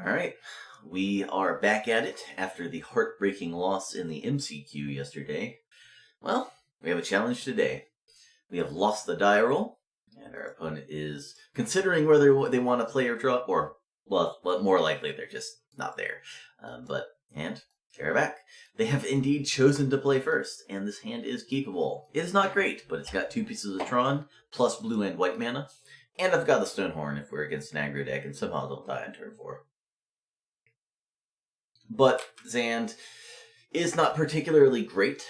Alright, we are back at it after the heartbreaking loss in the MCQ yesterday. Well, we have a challenge today. We have lost the die roll, and our opponent is considering whether they want to play or draw, or, well, more likely they're just not there. And they're back. They have indeed chosen to play first, and this hand is keepable. It is not great, but it's got 2 pieces of Tron, plus blue and white mana, and I've got the Stonehorn if we're against an aggro deck, and somehow they'll die on turn 4. But Zand is not particularly great.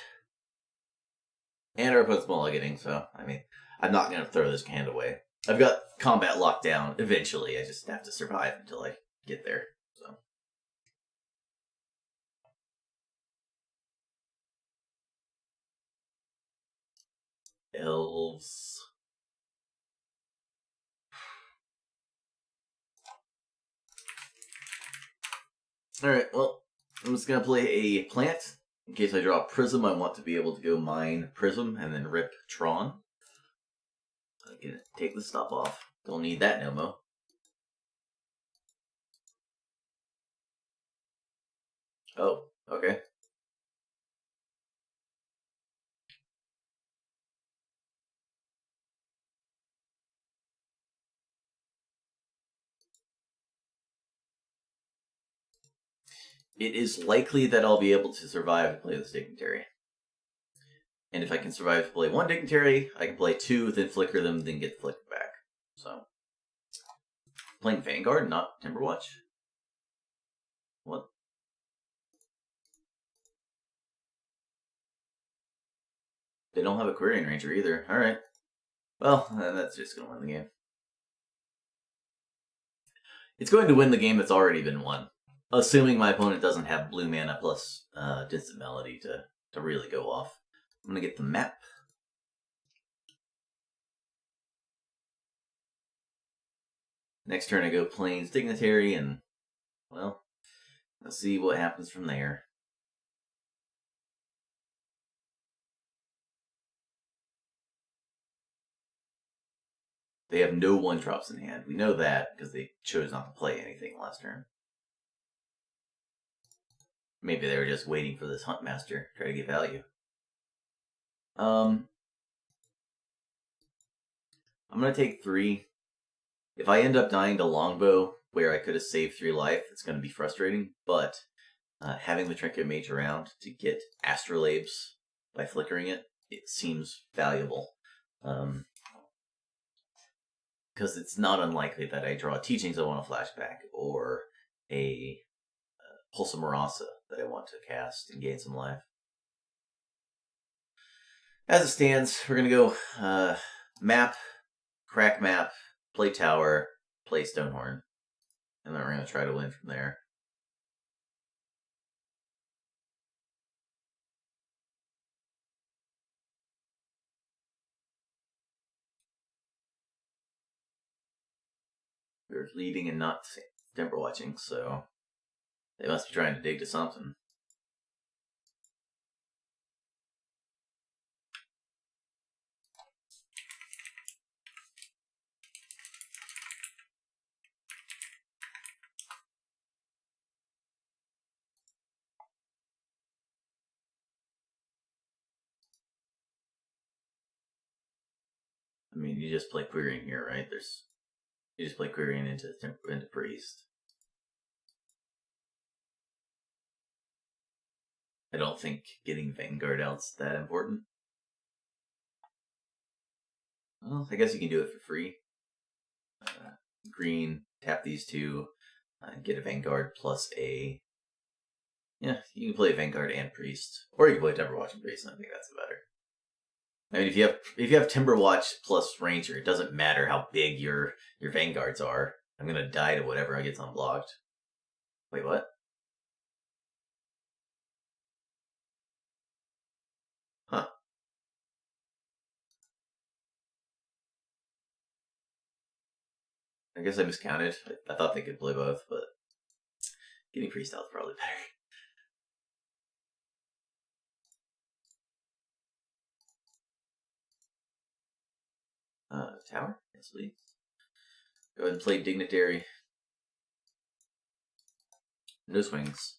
And our opponent's mulliganing, so, I'm not going to throw this hand away. I've got combat locked down eventually. I just have to survive until I get there. So. Elves. Alright, well, I'm just going to play a plant. In case I draw a Prism, I want to be able to go mine Prism and then rip Tron. I'm going to take the stop off. Don't need that no mo. Oh, okay. It is likely that I'll be able to survive and play this Dignitary. And if I can survive to play 1 Dignitary, I can play 2, then flicker them, then get the flicker back. So, playing Vanguard, not Timberwatch? What? They don't have a Quirion Ranger either. Alright. Well, that's just going to win the game. It's going to win the game that's already been won. Assuming my opponent doesn't have blue mana plus Distant Melody to really go off. I'm going to get the map. Next turn I go Plains Dignitary, and, well, let's see what happens from there. They have no 1-drops in hand. We know that because they chose not to play anything last turn. Maybe they were just waiting for this Huntmaster to try to get value. I'm going to take 3. If I end up dying to Longbow, where I could have saved 3 life, it's going to be frustrating. But having the Trinket Mage around to get Astrolabes by flickering it, it seems valuable. Because it's not unlikely that I draw Teachings I want to flashback, or a Pulsa Marasa that I want to cast and gain some life. As it stands, we're going to go map, crack map, play tower, play Stonehorn, and then we're going to try to win from there. We're leading and not Timber watching, so they must be trying to dig to something. I mean, you just play Quirion here, right? You just play Quirion into Priest. I don't think getting Vanguard out's that important. Well, I guess you can do it for free. Green, tap these 2, get a Vanguard plus a... Yeah, you can play Vanguard and Priest. Or you can play Timberwatch and Priest, and I think that's better. I mean, if you have Timberwatch plus Ranger, it doesn't matter how big your Vanguards are. I'm gonna die to whatever gets unblocked. Wait, what? Huh. I guess I miscounted. I thought they could play both, but getting Priest out is probably better. Tower? Yes, please. Go ahead and play Dignitary. No swings.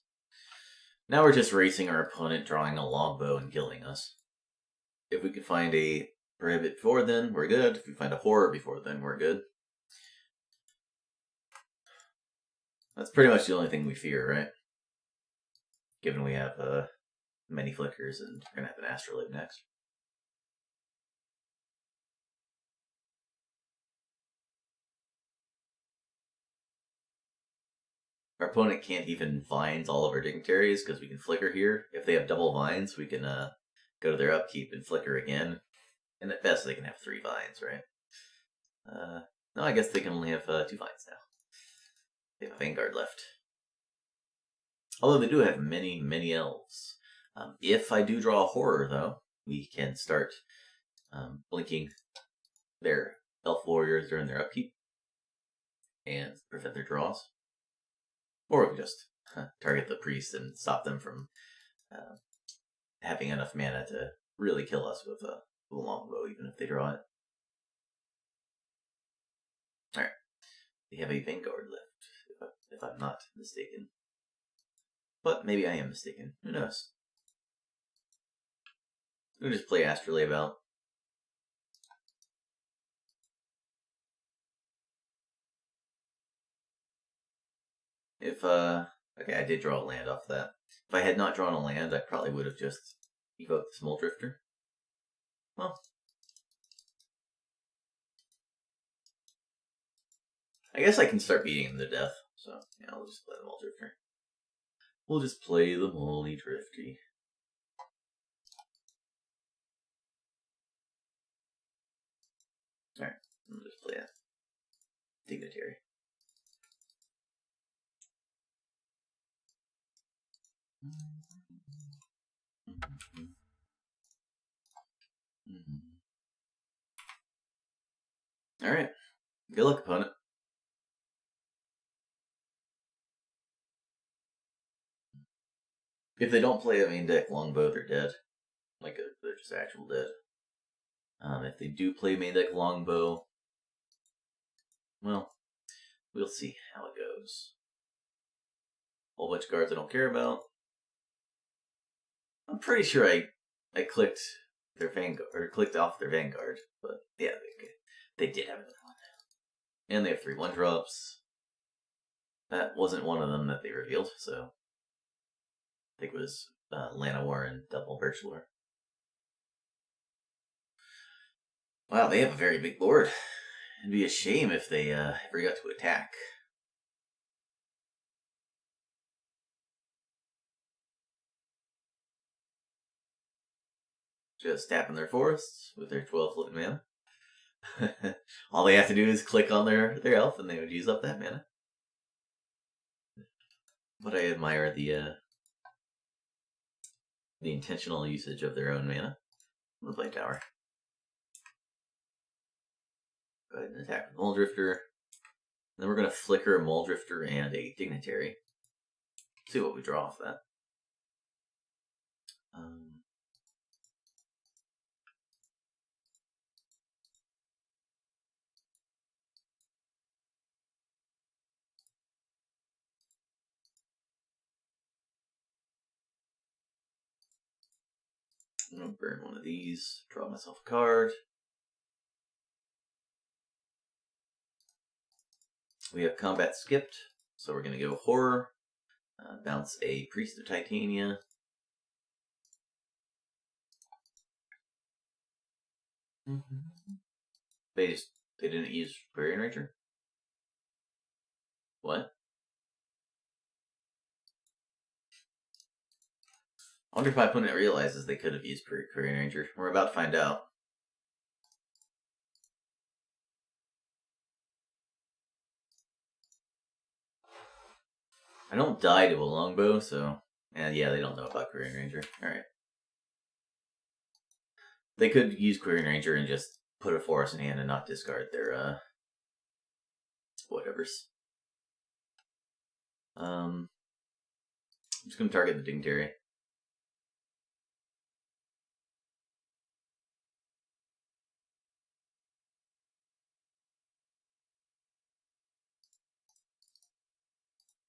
Now we're just racing our opponent, drawing a longbow and killing us. If we could find a prohibit before then, we're good. If we find a horror before then, we're good. That's pretty much the only thing we fear, right? Given we have many flickers and we're going to have an astrolabe next. Our opponent can't even vines all of our dignitaries because we can flicker here. If they have double vines, we can go to their upkeep and flicker again. And at best, they can have 3 vines, right? No, I guess they can only have 2 vines now. They have a vanguard left. Although they do have many, many elves. If I do draw a horror, though, we can start blinking their elf warriors during their upkeep and prevent their draws. Or we can just target the priest and stop them from having enough mana to really kill us with a longbow, even if they draw it. Alright. They have a vanguard left, if I'm not mistaken. But maybe I am mistaken. Who knows? We'll just play Astrolabe out. If, okay, I did draw a land off that. If I had not drawn a land, I probably would have just evoked the Small Drifter. Well, I guess I can start beating him to death. So, yeah, I'll just play the Small Drifter. We'll just play the Molly Drifty. Alright, we'll just play a Dignitary. Alright, good luck, opponent. If they don't play a main deck longbow, they're dead. Like, they're just actual dead. If they do play main deck longbow, well, we'll see how it goes. Whole bunch of cards I don't care about. I'm pretty sure I clicked their vanguard, or clicked off their vanguard, but yeah, they did have another one. And they have 3 1-drops. That wasn't one of them that they revealed, so I think it was Llanowar and Double Birchlore. Wow, they have a very big board. It'd be a shame if they ever got to attack. Just tapping their forests with their 12 floating mana. All they have to do is click on their elf and they would use up that mana. But I admire the intentional usage of their own mana. We'll play tower. Go ahead and attack with Muldrifter. Then we're going to flicker a Muldrifter and a Dignitary. See what we draw off that. I'm going to burn one of these, draw myself a card. We have combat skipped, so we're going to go Horror, bounce a Priest of Titania. They didn't use Quarian Ranger? What? I wonder if my opponent realizes they could have used Quarian Ranger. We're about to find out. I don't die to a longbow, so... And yeah, they don't know about Quarian Ranger. Alright. They could use Quarian Ranger and just put a forest in hand and not discard their, whatevers. I'm just going to target the Dignitary.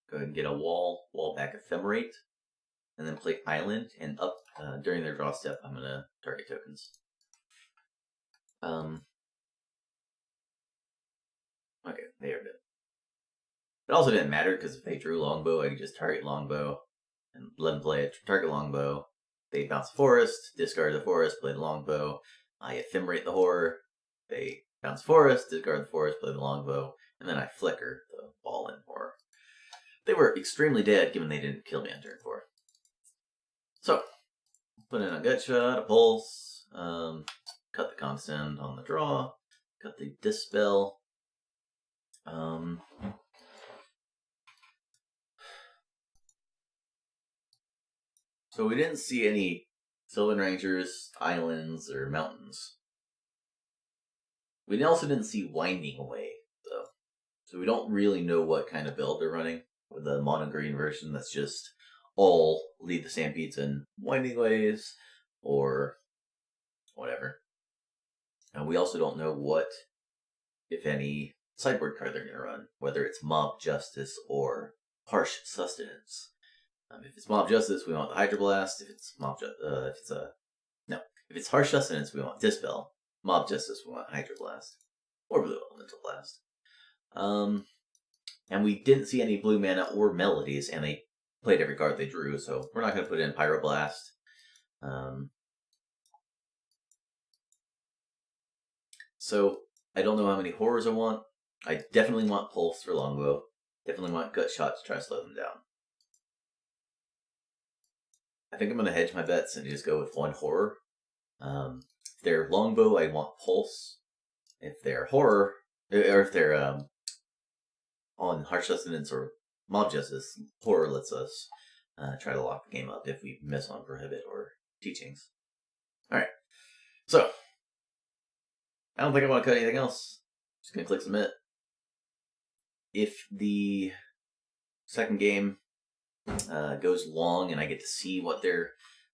go ahead and get a wall back ephemerate, and then play island, and up during their draw step, I'm gonna target tokens. Okay, they are dead. It also didn't matter because if they drew longbow, I could just target longbow and let them play it. Target longbow. They bounce the forest, discard the forest, play the longbow. I ephemerate the horror. They bounce forest, discard the forest, play the longbow, and then I flicker the ball in horror. They were extremely dead given they didn't kill me on turn 4. So, put in a gut shot, a pulse, cut the constant on the draw, cut the dispel. So we didn't see any Sylvan Rangers, islands, or mountains. We also didn't see Winding Way, though. So we don't really know what kind of build they're running. With the mono green version, that's just all lead the Stampedes in Winding Ways, or whatever. And we also don't know what, if any, sideboard card they're going to run, whether it's Mob Justice or Harsh Sustenance. If it's Mob Justice, we want the Hydroblast. If it's if it's Harsh Sustenance, we want Dispel. Mob Justice, we want Hydroblast or Blue Elemental Blast. And we didn't see any blue mana or melodies, and they played every card they drew, so we're not going to put in Pyroblast. So I don't know how many horrors I want. I definitely want Pulse for Longbow. Definitely want Gut Shot to try to slow them down. I think I'm going to hedge my bets and just go with one horror. If they're Longbow, I want Pulse. If they're horror, or if they're on Harsh Sustenance or Mob Justice, horror lets us try to lock the game up if we miss on Prohibit or Teachings. Alright, so I don't think I want to cut anything else. Just going to click Submit. If the second game goes long and I get to see what their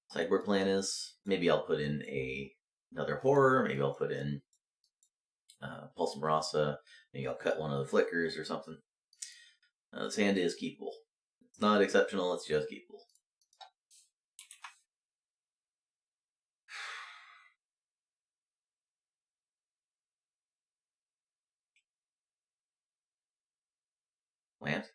sideboard plan is, maybe I'll put in another horror, maybe I'll put in Pulse Marasa, maybe I'll cut one of the flickers or something. This hand is keepable. It's not exceptional, it's just keepable. Land?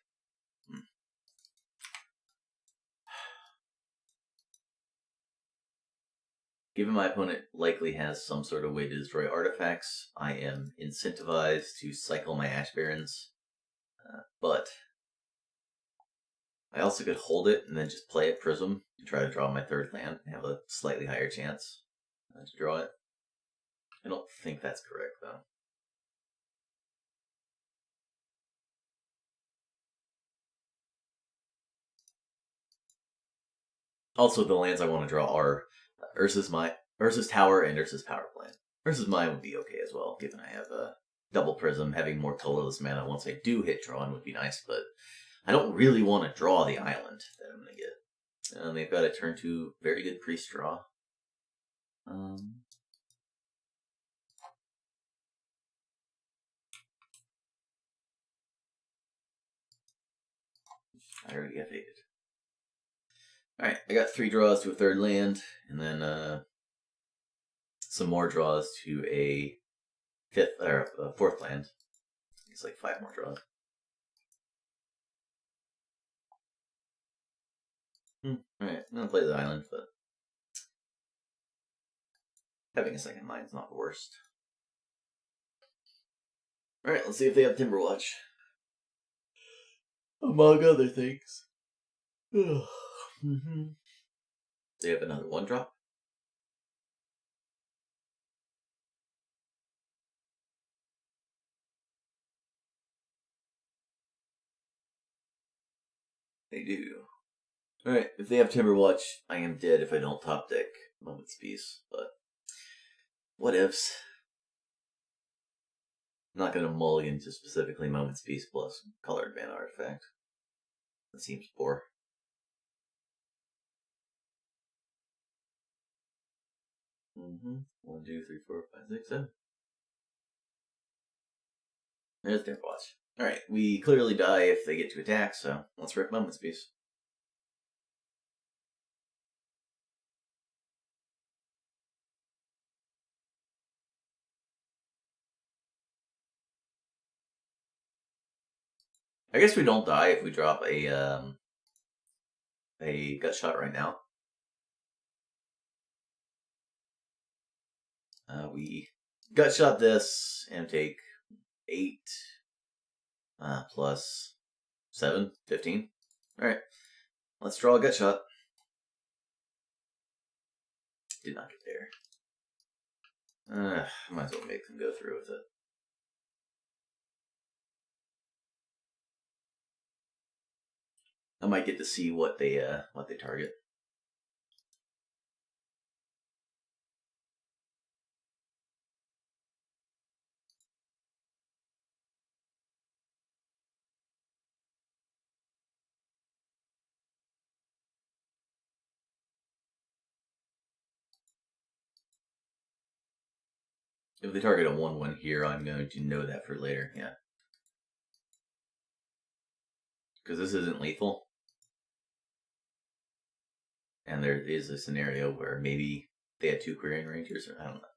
Given my opponent likely has some sort of way to destroy artifacts, I am incentivized to cycle my Ash Barrens. But I also could hold it and then just play a Prism and try to draw my third land and have a slightly higher chance to draw it. I don't think that's correct, though. Also, the lands I want to draw are Urza's Tower and Urza's Power Plant. Urza's Mine would be okay as well, given I have a double Prism. Having more colorless mana once I do hit Tron would be nice, but I don't really want to draw the island that I'm going to get. And they've got a turn 2 very good priest draw. I already got faded. Alright, I got 3 draws to a third land, and then some more draws to a fourth land. It's like 5 more draws. Alright, I'm gonna play the island, but having a second mind's not the worst. Alright, let's see if they have Timberwatch. Among other things. They have another 1-drop. They do. Alright, if they have Timberwatch, I am dead if I don't top deck Moment's Peace, but what ifs? I'm not gonna mulligan to specifically Moment's Peace plus Colored Mana Artifact. That seems poor. Mm-hmm. 1, 2, 3, 4, 5, 6, 7. There's Timberwatch. Alright, we clearly die if they get to attack, so let's rip Moment's Peace. I guess we don't die if we drop a gut shot right now. We gut shot this and take 8 plus 7, 15. Alright, let's draw a gut shot. Did not get there. Might as well make them go through with it. I might get to see what they target. If they target a 1/1 here, I'm going to know that for later, yeah. Because this isn't lethal. And there is a scenario where maybe they had 2 Quirion Rangers, or I don't know.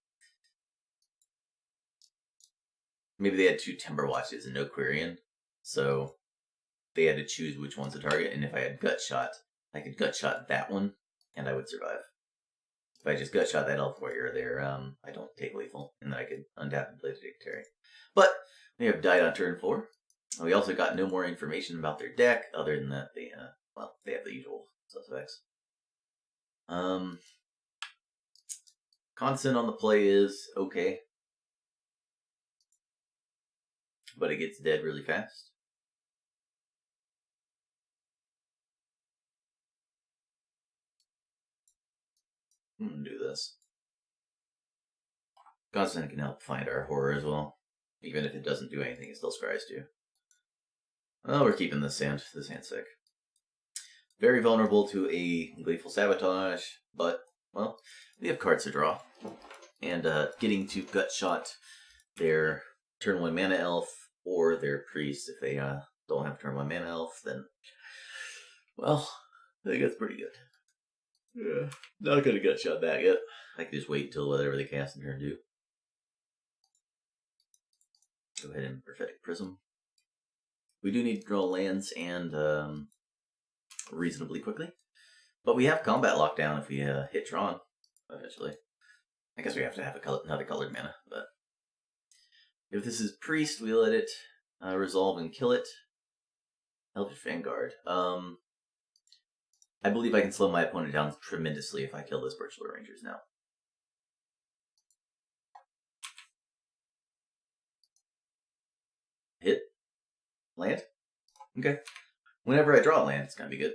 Maybe they had 2 Timber Watches and no Quirion, so they had to choose which one's to target, and if I had Gut Shot, I could Gut Shot that one, and I would survive. If I just Gut Shot that Elf Warrior there, I don't take lethal, and then I could untap and play the Dignitary. But they have died on turn 4. We also got no more information about their deck, other than that they have the usual suspects. Constant on the play is okay, but it gets dead really fast. I'm gonna do this. Constant can help find our horror as well. Even if it doesn't do anything, it still scries too. Well, we're keeping this sand. This hand's sick. Very vulnerable to a Gleeful Sabotage, but, well, we have cards to draw. And getting to Gut Shot their turn 1 mana elf or their priest, if they don't have turn 1 mana elf, then, well, I think that's pretty good. Yeah, not gonna Gut Shot that yet. I can just wait until whatever they cast in turn 2. Go ahead and Prophetic Prism. We do need to draw lands and reasonably quickly. But we have combat lockdown if we hit Tron, eventually. I guess we have to have another colored mana, but if this is Priest, we let it resolve and kill it. Elvish Vanguard. I believe I can slow my opponent down tremendously if I kill this Birch Lord Rangers now. Hit. Land. Okay. Whenever I draw a land, it's gonna be good.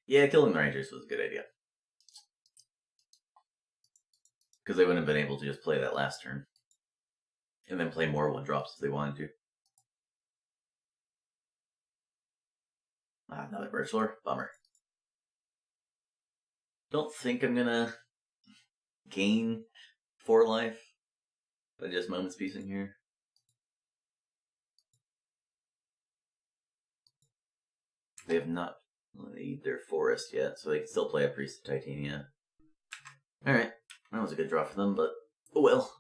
Yeah, killing the Rangers was a good idea. Because they wouldn't have been able to just play that last turn. And then play more 1-drops if they wanted to. Another Birch Lord. Bummer. Don't think I'm gonna gain 4 life by just Moment's Peacing here. They have not played their Forest yet, so they can still play a Priest of Titania. Alright, that was a good draw for them, but oh well.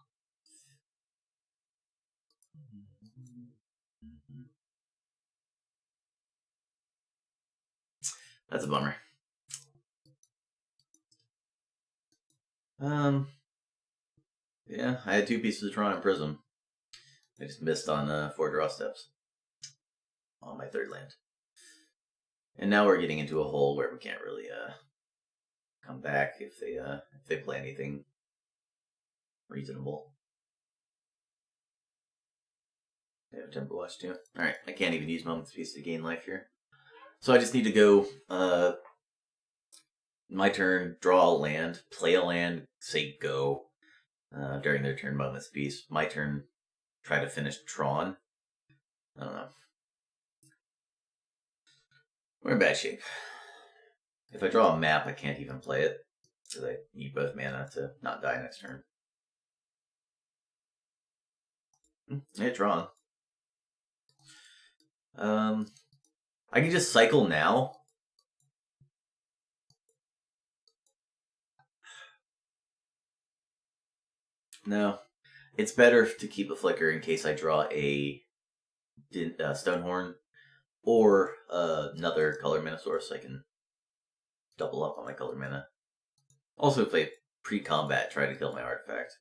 That's a bummer. Yeah, I had 2 pieces of Tron and Prism. I just missed on 4 draw steps on my 3rd land. And now we're getting into a hole where we can't really come back if they play anything reasonable. They have a Timber Watch too. Alright, I can't even use Moment's Peace to gain life here. So I just need to go my turn, draw a land, play a land, say go during their turn Moment's Peace. My turn, try to finish Tron. I don't know. We're in bad shape. If I draw a map, I can't even play it, because I need both mana to not die next turn. Hey, Tron. I can just cycle now. No. It's better to keep a flicker in case I draw a Stonehorn or another color mana source, so I can double up on my color mana. Also, if I pre-combat, try to kill my artifact.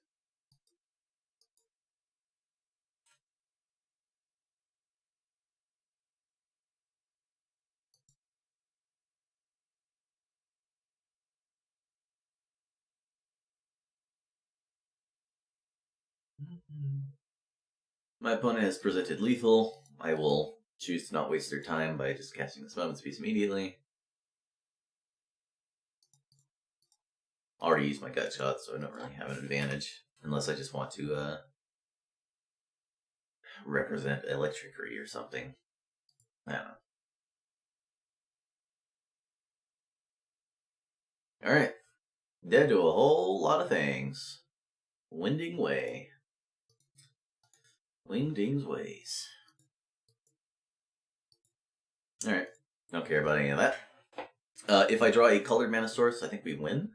My opponent has presented lethal. I will choose to not waste their time by just casting this Moment's Peace immediately. Already used my gut shot, so I don't really have an advantage. Unless I just want to represent electricity or something. I don't know. Alright. Dead to a whole lot of things. Winding Way. Wingding's Ways. Alright. Don't care about any of that. If I draw a colored mana source, I think we win.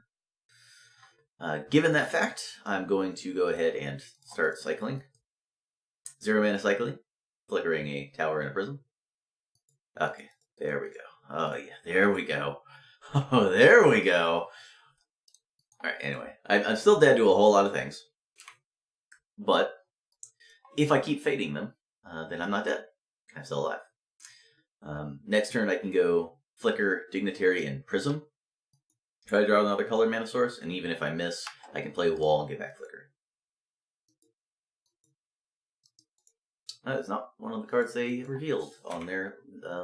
Given that fact, I'm going to go ahead and start cycling. 0 mana cycling. Flickering a tower and a prism. Okay, there we go. Oh yeah, there we go. Oh, there we go. Alright, anyway. I'm still dead to a whole lot of things. But, if I keep fading them, then I'm not dead. I'm still alive. Next turn I can go Flicker, Dignitary, and Prism. Try to draw another colored mana source, and even if I miss, I can play Wall and get back Flicker. That is not one of the cards they revealed on their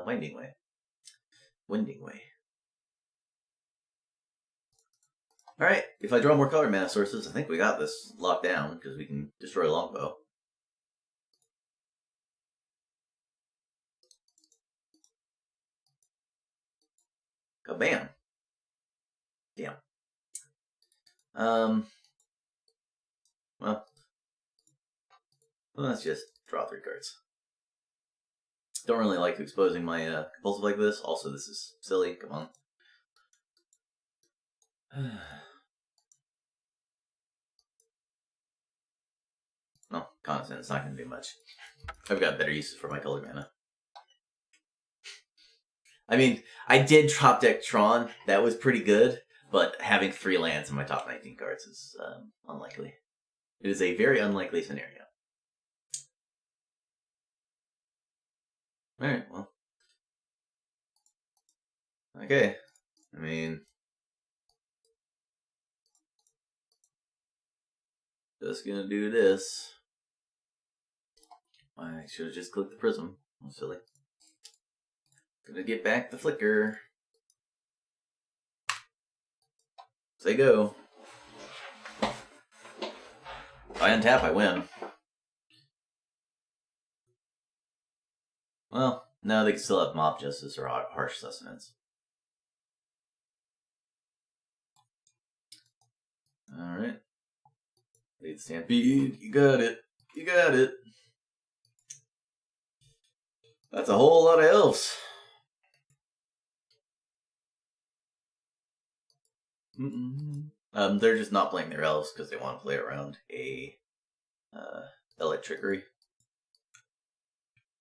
Winding Way. Winding Way. Alright, if I draw more colored mana sources, I think we got this locked down, because we can destroy Longbow. Kabam! Damn. Well, let's just draw 3 cards. Don't really like exposing my compulsive like this. Also, this is silly. Come on. No, constant. It's not going to do much. I've got better uses for my colored mana. I mean, I did drop deck Tron. That was pretty good. But having 3 lands in my top 19 cards is unlikely. It is a very unlikely scenario. Alright, well. Okay. I mean, just gonna do this. I should have just clicked the prism. I'm silly. Gonna get back the flicker. Say go. If I untap, I win. Well, no, they can still have Mob Justice or Harsh Sustenance. Alright. Lead Stampede. You got it. You got it. That's a whole lot of elves. They're just not playing their elves because they want to play around a Electrickery.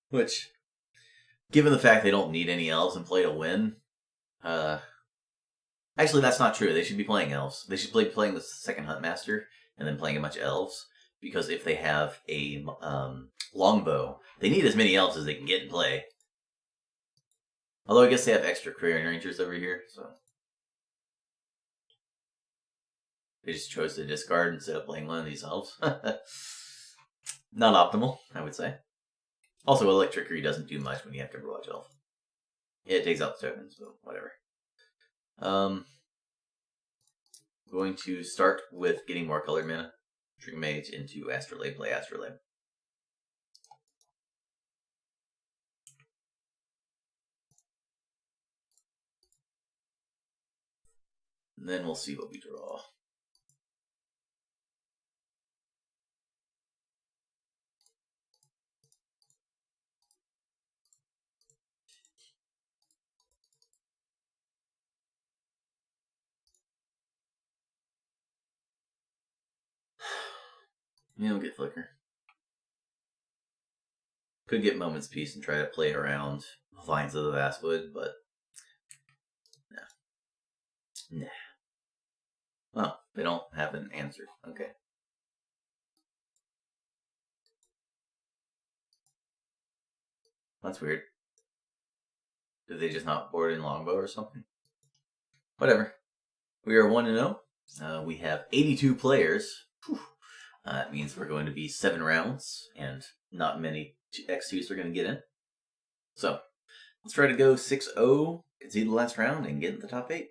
Which, given the fact they don't need any elves and play to win, actually that's not true. They should be playing elves. They should be playing the second Huntmaster and then playing a bunch of elves. Because if they have a longbow, they need as many elves as they can get in play. Although I guess they have extra Clearing Rangers over here, so they just chose to discard instead of playing one of these elves. Not optimal, I would say. Also, Electrickery doesn't do much when you have Timberwatch Elf. Yeah, it takes out the tokens, so whatever. Going to start with getting more colored mana. Dream Mage into Astrolabe, play Astrolabe. And then we'll see what we draw. You don't get Flicker. Could get Moment's Peace and try to play around Vines of the Vastwood, but nah. Oh, they don't have an answer. Okay. That's weird. Did they just not board in Longbow or something? Whatever. We are 1-0. We have 82 players. That means we're going to be 7 rounds, and not many X2s are going to get in. So, let's try to go 6-0, concede the last round, and get in the top 8.